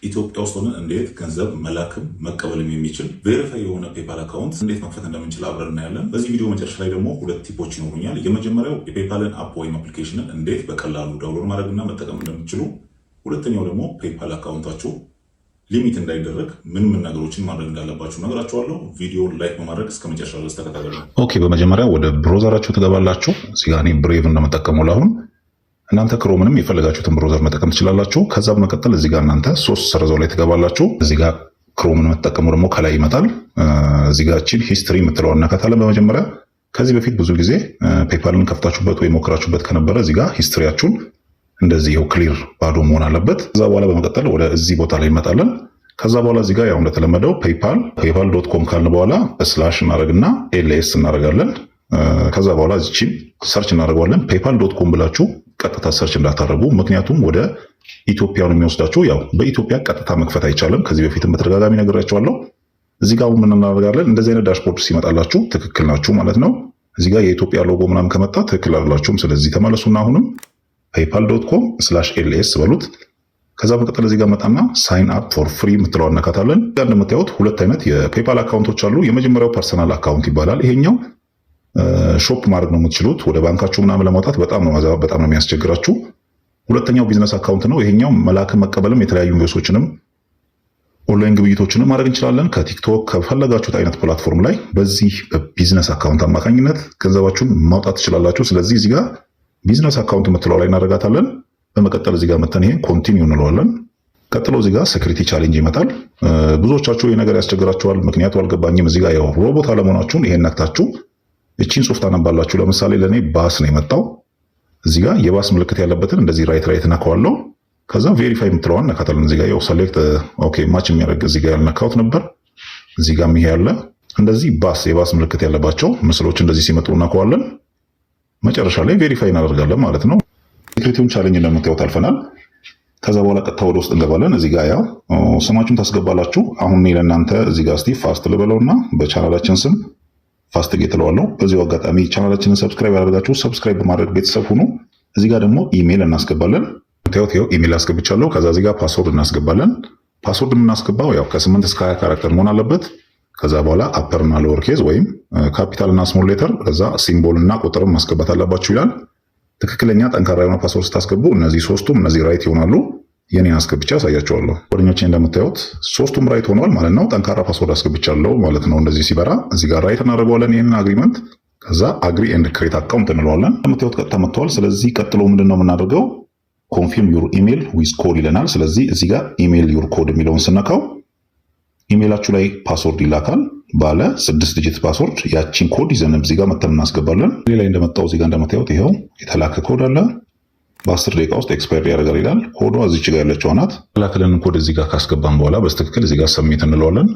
ኢትዮጵያ ውስጥ ሆነን እንዴት ገንዘብ መላክም መቀበልም የሚችል ቬሪፋይ የሆነ ፔፓል አካውንት እንዴት መክፈት እንደምንችል አብረን እናያለን። በዚህ ቪዲዮ መጨረሻ ላይ ደግሞ ሁለት ቲፖች ይኖሩኛል። የመጀመሪያው የፔፓልን አፕ ወይም አፕሊኬሽንን እንዴት በቀላሉ ዳውንሎድ ማድረግና መጠቀም እንደምትችሉ፣ ሁለተኛው ደግሞ ፔፓል አካውንታችሁ ሊሚት እንዳይደረግ ምን ነገሮችን ማድረግ እንዳለባችሁ ነገራችኋለሁ። ቪዲዮ ላይክ በማድረግ እስከ መጨረሻ ድረስ ተከታተሉ። ኦኬ፣ በመጀመሪያ ወደ ብሮዘራችሁ ትገባላችሁ። እዚህ ጋር እኔ ብሬቭ እንደምጠቀመው ላሁን እናንተ ክሮምንም የፈለጋችሁትን ብሮዘር መጠቀም ትችላላችሁ። ከዛ በመቀጠል እዚህ ጋር እናንተ ሶስት ሰረዛው ላይ ትገባላችሁ። እዚህ ጋር ክሮምን መጠቀሙ ደግሞ ከላይ ይመጣል። እዚህ ጋር ቺን ሂስትሪ የምትለውን እናካታለን። በመጀመሪያ ከዚህ በፊት ብዙ ጊዜ ፔፓልን ከፍታችሁበት ወይ ሞክራችሁበት ከነበረ እዚህ ጋር ሂስትሪያችሁን እንደዚህ ይኸው ክሊር ባዶ መሆን አለበት። ከዛ በኋላ በመቀጠል ወደ እዚህ ቦታ ላይ እንመጣለን። ከዛ በኋላ እዚህ ጋር ያው እንደተለመደው ፔፓል.com ካልን በኋላ ስላሽ እናደርግና ኤልኤስ እናደርጋለን። ከዛ በኋላ እዚችን ሰርች እናደርገዋለን። ፔፓል.com ብላችሁ ቀጥታ ሰርች እንዳታደርጉ፣ ምክንያቱም ወደ ኢትዮጵያ ነው የሚወስዳችሁ። ያው በኢትዮጵያ ቀጥታ መክፈት አይቻልም። ከዚህ በፊትም በተደጋጋሚ ነግሬያችኋለሁ። እዚህ ጋር ምን እናደርጋለን? እንደዚህ አይነት ዳሽቦርድ ሲመጣላችሁ ትክክል ናችሁ ማለት ነው። እዚህ ጋር የኢትዮጵያ ሎጎ ምናምን ከመጣ ትክክል አይደላችሁም። ስለዚህ ተመለሱና አሁንም ፔፓል.com/ls በሉት። ከዛ በመቀጠል እዚህ ጋር መጣና ሳይን አፕ ፎር ፍሪ የምትለው አነካታለን። ጋር እንደምታዩት ሁለት አይነት የፔፓል አካውንቶች አሉ። የመጀመሪያው ፐርሰናል አካውንት ይባላል። ይሄኛው ሾፕ ማድረግ ነው የምትችሉት። ወደ ባንካችሁ ምናምን ለማውጣት በጣም ነው የሚያስቸግራችሁ። ሁለተኛው ቢዝነስ አካውንት ነው። ይሄኛው መላክም መቀበልም የተለያዩ ኢንቨስቶችንም ኦንላይን ግብይቶችንም ማድረግ እንችላለን። ከቲክቶክ ከፈለጋችሁት አይነት ፕላትፎርም ላይ በዚህ በቢዝነስ አካውንት አማካኝነት ገንዘባችሁን ማውጣት ትችላላችሁ። ስለዚህ እዚህ ጋር ቢዝነስ አካውንት የምትለው ላይ እናደርጋታለን። በመቀጠል እዚህ ጋር መተን ይሄን ኮንቲኒው እንለዋለን። ቀጥሎ እዚህ ጋር ሴኩሪቲ ቻሌንጅ ይመጣል። ብዙዎቻችሁ ይሄ ነገር ያስቸግራችኋል። ምክንያቱ አልገባኝም። እዚህ ጋር ያው ሮቦት አለመሆናችሁን ይሄን ነክታችሁ እቺን ጽሑፍ ታነባላችሁ። ለምሳሌ ለኔ ባስ ነው የመጣው። እዚህ ጋር የባስ ምልክት ያለበትን እንደዚህ ራይት ነካዋለሁ። ከዛ ቬሪፋይ የምትለዋን ነካታለን። እዚህ ጋር ያው ሰሌክት ኦኬ ማች የሚያደርግ እዚህ ጋር ያልነካሁት ነበር። እዚህ ጋር ይሄ ያለ እንደዚህ የባስ ምልክት ያለባቸው ምስሎች እንደዚህ ሲመጡ እናከዋለን። መጨረሻ ላይ ቬሪፋይ እናደርጋለን ማለት ነው። ሴኩሪቲውን ቻሌንጅ እንደምታዩት አልፈናል። ከዛ በኋላ ቀጥታ ወደ ውስጥ እንገባለን። እዚህ ጋር ያው ስማችሁን ታስገባላችሁ። አሁን እኔ ለእናንተ እዚህ ጋር እስቲ ፋስት ልበለውና በቻናላችን ስም ፋስት ጌት እለዋለሁ። በዚሁ አጋጣሚ ቻናላችንን ሰብስክራይብ ያደርጋችሁ ሰብስክራይብ በማድረግ ቤተሰብ ሁኑ። እዚህ ጋር ደግሞ ኢሜል እናስገባለን። ታዩት ይኸው ኢሜል አስገብቻለሁ። ከዛ እዚህ ጋር ፓስወርድ እናስገባለን። ፓስወርድ የምናስገባው ያው ከ8 እስከ 20 ካራክተር መሆን አለበት። ከዛ በኋላ አፐር እና ሎወር ኬዝ ወይም ካፒታል እና ስሞል ሌተር፣ ከዛ ሲምቦል እና ቁጥርም ማስገባት አለባችሁ ይላል። ትክክለኛ ጠንካራ የሆነ ፓስወርድ ስታስገቡ እነዚህ ሶስቱም እነዚህ ራይት ይሆናሉ። የኔን አስገብቻ ያሳያቸዋለሁ። ጓደኞቼ እንደምታዩት ሶስቱም ራይት ሆነዋል ማለት ነው። ጠንካራ ፓስወርድ አስገብቻለሁ ማለት ነው። እንደዚህ ሲበራ እዚህ ጋር ራይት እናደርገዋለን ይሄንን አግሪመንት። ከዛ አግሪ ኤንድ ክሬት አካውንት እንለዋለን። እንደምታዩት ቀጥታ መጥተዋል። ስለዚህ ቀጥሎ ምንድነው የምናደርገው? ኮንፊርም ዩር ኢሜል ዊዝ ኮድ ይለናል። ስለዚህ እዚህ ጋር ኢሜል ዩር ኮድ የሚለውን ስነካው ኢሜላችሁ ላይ ፓስወርድ ይላካል። ባለ 6 ዲጂት ፓስወርድ። ያቺን ኮድ ይዘን እዚህ ጋር መተን እናስገባለን። ሌላ ላይ እንደመጣው እዚህ ጋር እንደምታዩት ይሄው የተላከ ኮድ አለ። በ10 ደቂቃ ውስጥ ኤክስፓየር ያደርጋል ይላል። ኮዷ እዚች ጋር ያለችው ናት። የተላከልን ኮድ እዚህ ጋር ካስገባን በኋላ በስትክክል እዚህ ጋር ሰሚት እንለዋለን።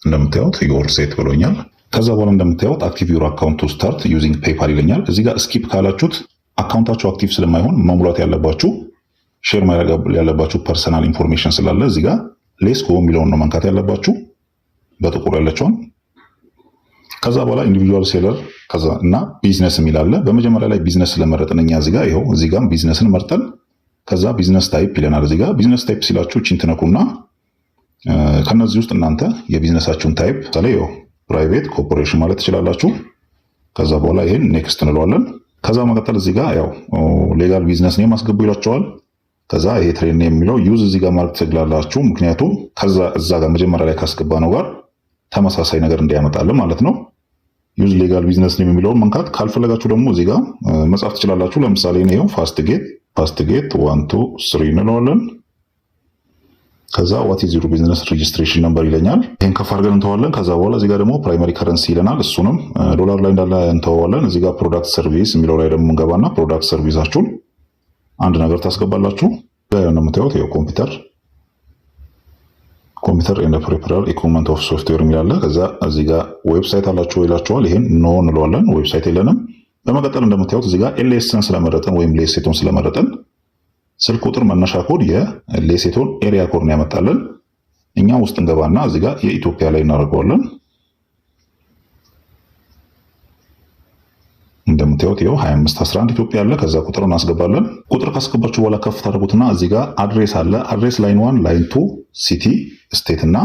እንደምታዩት ዩር ሴት ብሎኛል። ከዛ በኋላ እንደምታዩት አክቲቭ ዩር አካውንት ቱ ስታርት ዩዚንግ ፔፓል ይለኛል። እዚህ ጋር ስኪፕ ካላችሁት አካውንታችሁ አክቲቭ ስለማይሆን መሙላት ያለባችሁ ሼር ማድረግ ያለባችሁ ፐርሰናል ኢንፎርሜሽን ስላለ እዚህ ጋር ሌስ ጎ የሚለውን ነው መንካት ያለባችሁ በጥቁር ያለችውን። ከዛ በኋላ ኢንዲቪጁዋል ሴለር ከዛ እና ቢዝነስ የሚል አለ። በመጀመሪያ ላይ ቢዝነስ ስለመረጥን እኛ እዚህ ጋር ይኸው እዚህ ጋር ቢዝነስን መርጠን ከዛ ቢዝነስ ታይፕ ይለናል። እዚህ ጋር ቢዝነስ ታይፕ ሲላችሁ እቺን ትነኩና ከነዚህ ውስጥ እናንተ የቢዝነሳችሁን ታይፕ ታለ ይኸው ፕራይቬት ኮርፖሬሽን ማለት ትችላላችሁ። ከዛ በኋላ ይሄን ኔክስት እንለዋለን። ከዛ መቀጠል እዚህ ጋር ያው ሌጋል ቢዝነስ ኔም አስገቡ ይላችኋል። ከዛ ይሄ ትሬን የሚለው ዩዝ እዚህ ጋር ማድረግ ትችላላችሁ። ምክንያቱም ከዛ እዛ ጋር መጀመሪያ ላይ ካስገባ ነው ጋር ተመሳሳይ ነገር እንዲያመጣልን ማለት ነው። ዩዝ ሌጋል ቢዝነስ ኔም የሚለውን መንካት ካልፈለጋችሁ ደግሞ እዚህ ጋር መጻፍ ትችላላችሁ። ለምሳሌ ነው ፋስት ጌት 1 2 3 እንለዋለን። ከዛ ዋት ኢዝ ዩር ቢዝነስ ሬጂስትሬሽን ነምበር ይለኛል። ይሄን ከፍ አድርገን እንተዋለን። ከዛ በኋላ እዚህ ጋር ደግሞ ፕራይመሪ ከረንሲ ይለናል። እሱንም ዶላር ላይ እንዳለ እንተዋለን። እዚህ ጋር ፕሮዳክት ሰርቪስ የሚለው ላይ ደግሞ እንገባና ፕሮዳክት ሰርቪሳችሁን አንድ ነገር ታስገባላችሁ። እንደምታዩት ይሄው ኮምፒውተር ኤንድ ፕሪፐራል ኢኩዊፕመንት ኦፍ ሶፍትዌር የሚላለ። ከዛ እዚህ ጋር ዌብሳይት አላችሁ ይላችኋል። ይሄን ኖ እንለዋለን። ዌብሳይት የለንም። በመቀጠል እንደምታዩት እዚህ ጋር ኤልኤስን ስለመረጠን ወይም ሌሴቶን ስለመረጠን ስልክ ቁጥር መነሻ ኮድ የሌሴቶን ኤሪያ ኮድ ነው ያመጣልን። እኛ ውስጥ እንገባና እዚህ ጋር የኢትዮጵያ ላይ እናደርገዋለን። እንደምታዩት ይኸው 2511 ኢትዮጵያ አለ። ከዛ ቁጥር እናስገባለን። ቁጥር ካስገባችሁ በኋላ ከፍ ታደርጉትና እዚህ ጋር አድሬስ አለ። አድሬስ ላይን 1 ላይን 2 ሲቲ ስቴት እና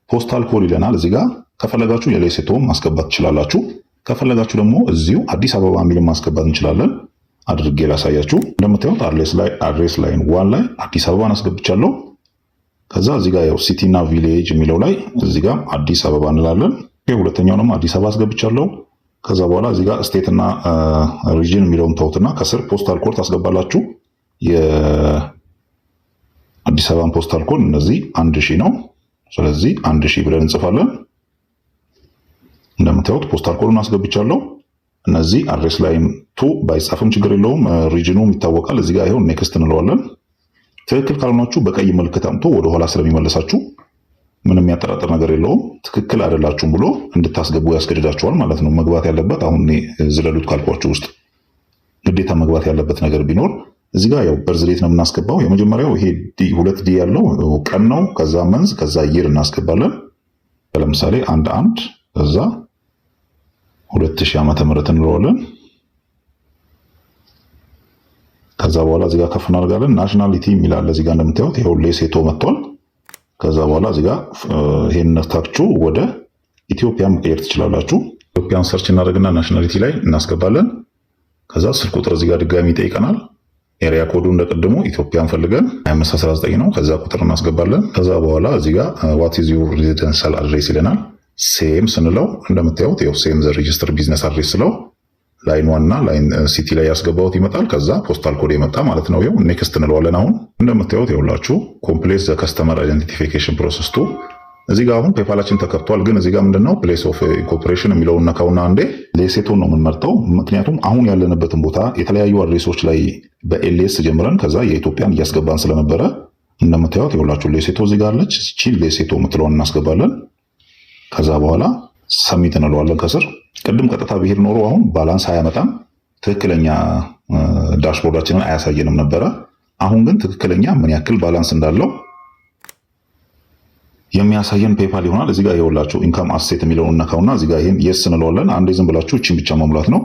ፖስታል ኮድ ይለናል። እዚህ ጋር ከፈለጋችሁ የሌሴቶ ማስገባት ትችላላችሁ። ከፈለጋችሁ ደግሞ እዚሁ አዲስ አበባ የሚል ማስገባት እንችላለን። አድርጌ ላሳያችሁ። እንደምታዩት አድሬስ ላይን 1 ላይ አዲስ አበባን አስገብቻለሁ። ከዛ እዚህ ጋር ያው ሲቲ እና ቪሌጅ የሚለው ላይ እዚህ ጋር አዲስ አበባ እንላለን። ሁለተኛውንም አዲስ አበባ አስገብቻለሁ። ከዛ በኋላ እዚህ ጋር ስቴት እና ሪጅን የሚለውን ተውትና ከስር ፖስታል ኮድ ታስገባላችሁ። የአዲስ አበባን ፖስታል ኮድ እነዚህ 1000 ነው። ስለዚህ 1000 ብለን እንጽፋለን። እንደምታዩት ፖስታል ኮዱን አስገብቻለሁ። እነዚህ አድሬስ ላይን 2 ባይጻፍም ችግር የለውም፣ ሪጅኑም ይታወቃል። እዚህ ጋር ይኸው ኔክስት እንለዋለን። ትክክል ካልሆናችሁ በቀይ ምልክት አምጥቶ ወደኋላ ስለሚመለሳችሁ ምንም የሚያጠራጥር ነገር የለውም። ትክክል አይደላችሁም ብሎ እንድታስገቡ ያስገድዳችኋል ማለት ነው። መግባት ያለበት አሁን ዝለሉት ካልኳችሁ ውስጥ ግዴታ መግባት ያለበት ነገር ቢኖር እዚህ ጋር ያው በርዝዴት ነው የምናስገባው። የመጀመሪያው ይሄ ሁለት ዲ ያለው ቀን ነው። ከዛ መንዝ፣ ከዛ ይር እናስገባለን። ለምሳሌ 1 ከዛ 2000 ዓመተ ምህረት እንለዋለን። ከዛ በኋላ እዚህ ጋር ከፍ እናደርጋለን። ናሽናሊቲ የሚላል እዚህ ጋር እንደምታዩት ይሄው ሌሴቶ መጥቷል። ከዛ በኋላ እዚህ ጋር ይሄን ነክታችሁ ወደ ኢትዮጵያ መቀየር ትችላላችሁ። ኢትዮጵያን ሰርች እናደርግና ናሽናሊቲ ላይ እናስገባለን። ከዛ ስልክ ቁጥር እዚህ ጋር ድጋሚ ይጠይቀናል። ኤሪያ ኮዱ እንደቀድሞ ኢትዮጵያን ፈልገን 2519 ነው። ከዛ ቁጥር እናስገባለን። ከዛ በኋላ እዚህ ጋር ዋት ኢዝ ዩር ሬዚደንሻል አድሬስ ይለናል። ሴም ስንለው እንደምታዩት ይኸው ሴም ዘ ሬጂስተር ቢዝነስ አድሬስ ስለው ላይን 1 እና ላይን ሲቲ ላይ ያስገባሁት ይመጣል። ከዛ ፖስታል ኮድ የመጣ ማለት ነው። ይኸው ኔክስት እንለዋለን። አሁን እንደምታዩት ይኸውላችሁ ኮምፕሌት ዘ ከስተመር አይደንቲፊኬሽን ፕሮሰስ ቱ እዚህ ጋር አሁን ፔፓላችን ተከፍቷል። ግን እዚህ ጋር ምንድነው ፕሌስ ኦፍ ኢንኮርፖሬሽን የሚለውን ነካውና አንዴ ሌሴቶን ነው የምንመርጠው። ምክንያቱም አሁን ያለንበትን ቦታ የተለያዩ አድሬሶች ላይ በኤልኤስ ጀምረን ከዛ የኢትዮጵያን እያስገባን ስለነበረ እንደምታዩት ይኸውላችሁ ሌሴቶ እዚህ ጋር አለች። እቺ ሌሴቶ የምትለውን እናስገባለን። ከዛ በኋላ ሰሚት እንለዋለን ከስር። ቅድም ቀጥታ ብሄር ኖሮ አሁን ባላንስ አያመጣም፣ ትክክለኛ ዳሽቦርዳችንን አያሳየንም ነበረ። አሁን ግን ትክክለኛ ምን ያክል ባላንስ እንዳለው የሚያሳየን ፔፓል ይሆናል። እዚህ ጋር ይኸውላችሁ ኢንካም አሴት የሚለውን ነካውና እዚህ ጋር ይሄን የስ እንለዋለን። አንዴ ዝም ብላችሁ እቺን ብቻ መሙላት ነው።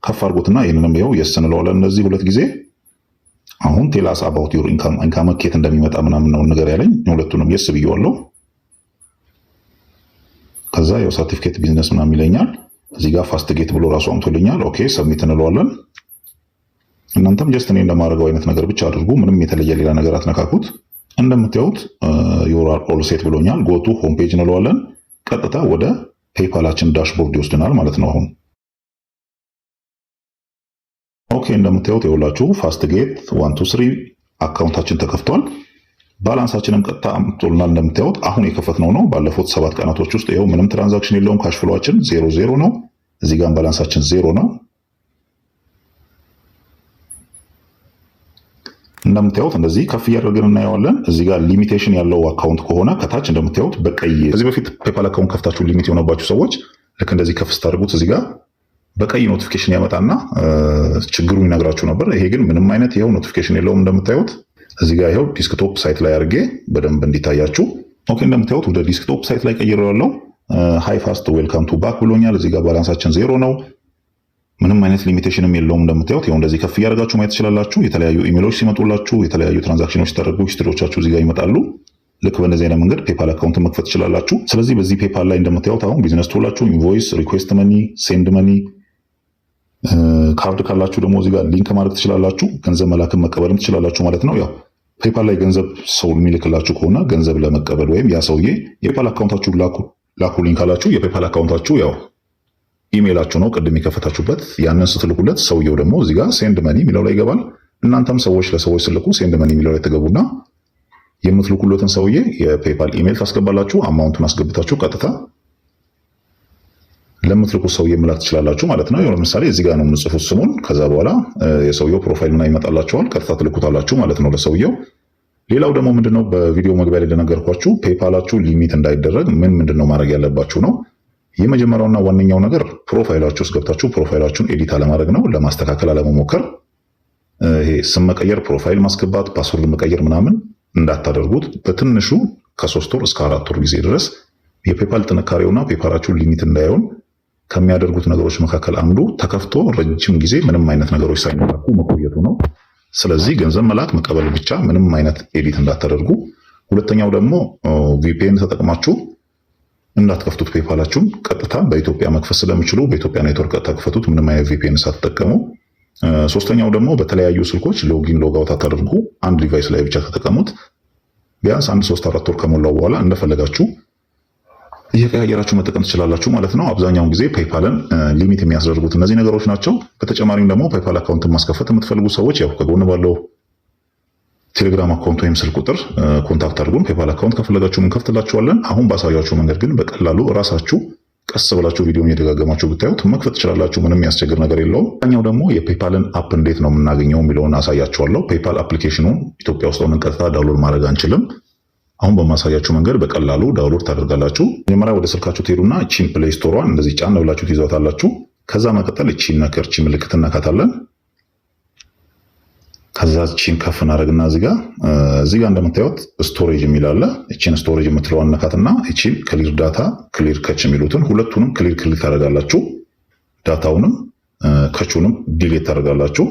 ከፍ አድርጉትና ይሄንንም ይኸው የስ እንለዋለን። እነዚህ ሁለት ጊዜ አሁን ቴላስ አባውት ዩር ኢንካም ኬት እንደሚመጣ ምናምን ነው ነገር ያለኝ። ሁለቱንም የስ ብየዋለሁ። ከዛ ያው ሰርቲፊኬት ቢዝነስ ምናምን ይለኛል። እዚህ ጋር ፋስት ጌት ብሎ ራሱ አምቶልኛል። ኦኬ ሰብሚት እንለዋለን። እናንተም ጀስት እኔ እንደማደርገው አይነት ነገር ብቻ አድርጉ። ምንም የተለየ ሌላ ነገር አትነካኩት። እንደምታዩት ዩር አር ኦል ሴት ብሎኛል። ጎቱ ሆም ፔጅ እንለዋለን። ቀጥታ ወደ ፔፓላችን ዳሽቦርድ ይወስድናል ማለት ነው። አሁን ኦኬ እንደምታዩት ይኸውላችሁ ፋስት ጌት 1 2 3 አካውንታችን ተከፍቷል። ባላንሳችንም ቀጥታ አምጥቶልናል። እንደምታዩት አሁን የከፈትነው ነው። ባለፉት 7 ቀናቶች ውስጥ ይኸው ምንም ትራንዛክሽን የለውም። ካሽ ፍሎአችን 0 ነው። እዚህ ጋር ባላንሳችን 0 ነው። እንደምታዩት እንደዚህ ከፍ እያደረግን እናየዋለን። እዚህ ጋር ሊሚቴሽን ያለው አካውንት ከሆነ ከታች እንደምታዩት በቀይ ከዚህ በፊት ፔፓል አካውንት ከፍታችሁ ሊሚት የሆነባችሁ ሰዎች ልክ እንደዚህ ከፍ ስታደርጉት እዚህ ጋር በቀይ ኖቲፊኬሽን ያመጣና ችግሩን ይነግራችሁ ነበር። ይሄ ግን ምንም አይነት ይኸው ኖቲፊኬሽን የለውም። እንደምታዩት እዚህ ጋር ይኸው ዲስክቶፕ ሳይት ላይ አድርጌ በደንብ እንዲታያችሁ። ኦኬ እንደምታዩት ወደ ዲስክቶፕ ሳይት ላይ ቀይሬዋለሁ። ሃይ ፋስት ዌልካም ቱ ባክ ብሎኛል። እዚህ ጋር ባላንሳችን 0 ነው። ምንም አይነት ሊሚቴሽንም የለውም። እንደምታዩት ይኸው እንደዚህ ከፍ እያደረጋችሁ ማየት ትችላላችሁ። የተለያዩ ኢሜሎች ሲመጡላችሁ፣ የተለያዩ ትራንዛክሽኖች ሲደረጉ ሂስትሪዎቻችሁ እዚህ ጋር ይመጣሉ። ልክ በእንደዚህ አይነት መንገድ ፔፓል አካውንት መክፈት ትችላላችሁ። ስለዚህ በዚህ ፔፓል ላይ እንደምታዩት አሁን ቢዝነስ ቶላችሁ፣ ኢንቮይስ፣ ሪኩዌስት መኒ፣ ሴንድ መኒ፣ ካርድ ካላችሁ ደግሞ እዚህ ጋር ሊንክ ማድረግ ትችላላችሁ። ገንዘብ መላክን መቀበልም ትችላላችሁ ማለት ነው። ያው ፔፓል ላይ ገንዘብ ሰው የሚልክላችሁ ከሆነ ገንዘብ ለመቀበል ወይም ያ ሰውዬ የፔፓል አካውንታችሁ ላኩልኝ ካላችሁ የፔፓል አካውንታችሁ ያው ኢሜይላችሁ ነው ቅድም የከፈታችሁበት። ያንን ስትልኩለት ሰውየው ደግሞ እዚህ ጋር ሴንድ መኒ የሚለው ላይ ይገባል። እናንተም ሰዎች ለሰዎች ስልኩ ሴንድ መኒ የሚለው ላይ ትገቡና የምትልኩለትን ሰውዬ የፔፓል ኢሜይል ታስገባላችሁ። አማውንቱን አስገብታችሁ ቀጥታ ለምትልኩት ሰውዬ መላክ ትችላላችሁ ማለት ነው። ለምሳሌ እዚህ ጋር ነው የምጽፉት ስሙን። ከዛ በኋላ የሰውየው ፕሮፋይል ምናምን ይመጣላችኋል። ቀጥታ ትልኩታላችሁ ማለት ነው ለሰውየው። ሌላው ደግሞ ምንድነው በቪዲዮ መግቢያ ላይ እንደነገርኳችሁ ፔፓላችሁ ሊሚት እንዳይደረግ ምንድነው ማድረግ ያለባችሁ ነው። የመጀመሪያውና ዋነኛው ነገር ፕሮፋይላችሁ ውስጥ ገብታችሁ ፕሮፋይላችሁን ኤዲት አለማድረግ ነው። ለማስተካከል አለመሞከር። ይሄ ስም መቀየር፣ ፕሮፋይል ማስገባት፣ ፓስወርድ መቀየር ምናምን እንዳታደርጉት። በትንሹ ከ3 ወር እስከ 4 ወር ጊዜ ድረስ የፔፓል ጥንካሬውና ፔፓላችሁ ሊሚት እንዳይሆን ከሚያደርጉት ነገሮች መካከል አንዱ ተከፍቶ ረጅም ጊዜ ምንም አይነት ነገሮች ሳይነካኩ መቆየቱ ነው። ስለዚህ ገንዘብ መላክ መቀበል ብቻ፣ ምንም አይነት ኤዲት እንዳታደርጉ። ሁለተኛው ደግሞ ቪፒኤን ተጠቅማችሁ እንዳትከፍቱት ፔፓላችሁን ቀጥታ በኢትዮጵያ መክፈት ስለሚችሉ በኢትዮጵያ ኔትወርክ ተከፈቱት፣ ምንም አይነት ቪፒኤን ሳትጠቀሙ። ሶስተኛው ደግሞ በተለያዩ ስልኮች ሎጊን ሎጋውት አታደርጉ፣ አንድ ዲቫይስ ላይ ብቻ ተጠቀሙት። ቢያንስ 1-3-4 ወር ከሞላው በኋላ እንደፈለጋችሁ እየቀያየራችሁ መጠቀም ትችላላችሁ ማለት ነው። አብዛኛውን ጊዜ ፔፓልን ሊሚት የሚያስደርጉት እነዚህ ነገሮች ናቸው። በተጨማሪም ደግሞ ፔፓል አካውንትን ማስከፈት የምትፈልጉ ሰዎች ያው ከጎን ባለው ቴሌግራም አካውንት ወይም ስልክ ቁጥር ኮንታክት አድርጉን። ፔፓል አካውንት ከፈለጋችሁ እንከፍትላችኋለን። አሁን ባሳያችሁ መንገድ ግን በቀላሉ ራሳችሁ ቀስ ብላችሁ ቪዲዮን እየደጋገማችሁ ብታዩት መክፈት ትችላላችሁ። ምንም የሚያስቸግር ነገር የለውም። ኛው ደግሞ የፔፓልን አፕ እንዴት ነው የምናገኘው የሚለውን አሳያችኋለሁ። ፔፓል አፕሊኬሽኑን ኢትዮጵያ ውስጥ ሆነን ቀጥታ ዳውንሎድ ማድረግ አንችልም። አሁን በማሳያችሁ መንገድ በቀላሉ ዳውንሎድ ታደርጋላችሁ። መጀመሪያ ወደ ስልካችሁ ትሄዱና እቺን ፕሌይ ስቶሯን እንደዚህ ጫን ብላችሁ ትይዟታላችሁ። ከዛ መቀጠል እቺን ምልክት እናካታለን። ከዛ እቺን ከፍ እናደርግና እዚህ ጋር እንደምታዩት ስቶሬጅ የሚል አለ። እቺን ስቶሬጅ የምትለዋን ነካትና እቺን ክሊር ዳታ ክሊር ከች የሚሉትን ሁለቱንም ክሊር ታደርጋላችሁ። ዳታውንም ከቹንም ዲሌት ታደርጋላችሁ።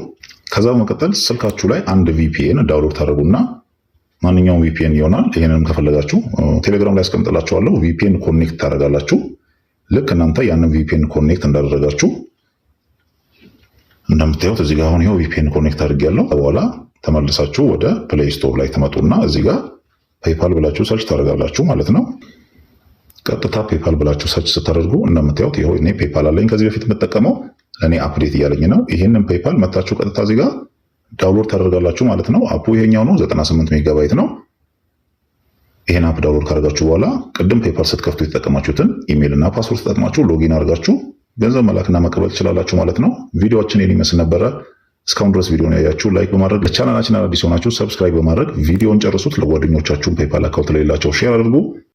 ከዛ በመቀጠል ስልካችሁ ላይ አንድ ቪፒኤን ዳውንሎድ ታደርጉና ማንኛውም ቪፒኤን ይሆናል። ይሄንንም ከፈለጋችሁ ቴሌግራም ላይ አስቀምጥላችኋለሁ። ቪፒኤን ኮኔክት ታደርጋላችሁ። ልክ እናንተ ያንን ቪፒኤን ኮኔክት እንዳደረጋችሁ እንደምታዩት እዚህ ጋር አሁን ይሄው ቪፒኤን ኮኔክት አድርጌያለሁ። በኋላ ተመልሳችሁ ወደ ፕሌይ ስቶር ላይ ትመጡና እዚህ ጋር ፔፓል ብላችሁ ሰርች ታደርጋላችሁ ማለት ነው። ቀጥታ ፔፓል ብላችሁ ሰርች ስታደርጉ እንደምታዩት ይሄው እኔ ፔፓል አለኝ ከዚህ በፊት የምጠቀመው ለኔ አፕዴት እያለኝ ነው። ይሄንን ፔፓል መታችሁ ቀጥታ እዚህ ጋር ዳውንሎድ ታደርጋላችሁ ማለት ነው። አፑ ይሄኛው ነው፣ 98 ሜጋባይት ነው። ይሄን አፕ ዳውንሎድ ካደረጋችሁ በኋላ ቅድም ፔፓል ስትከፍቱ የተጠቀማችሁትን ኢሜል እና ፓስወርድ ተጠቅማችሁ ሎጊን አድርጋችሁ ገንዘብ መላክና መቀበል ትችላላችሁ ማለት ነው። ቪዲዮአችን ይሄን ይመስል ነበረ። እስካሁን ድረስ ቪዲዮን ያያችሁ ላይክ በማድረግ ለቻናላችን አዲስ ሆናችሁ ሰብስክራይብ በማድረግ ቪዲዮን ጨርሱት። ለጓደኞቻችሁም ፔፓል አካውንት ለሌላቸው ሼር አድርጉ።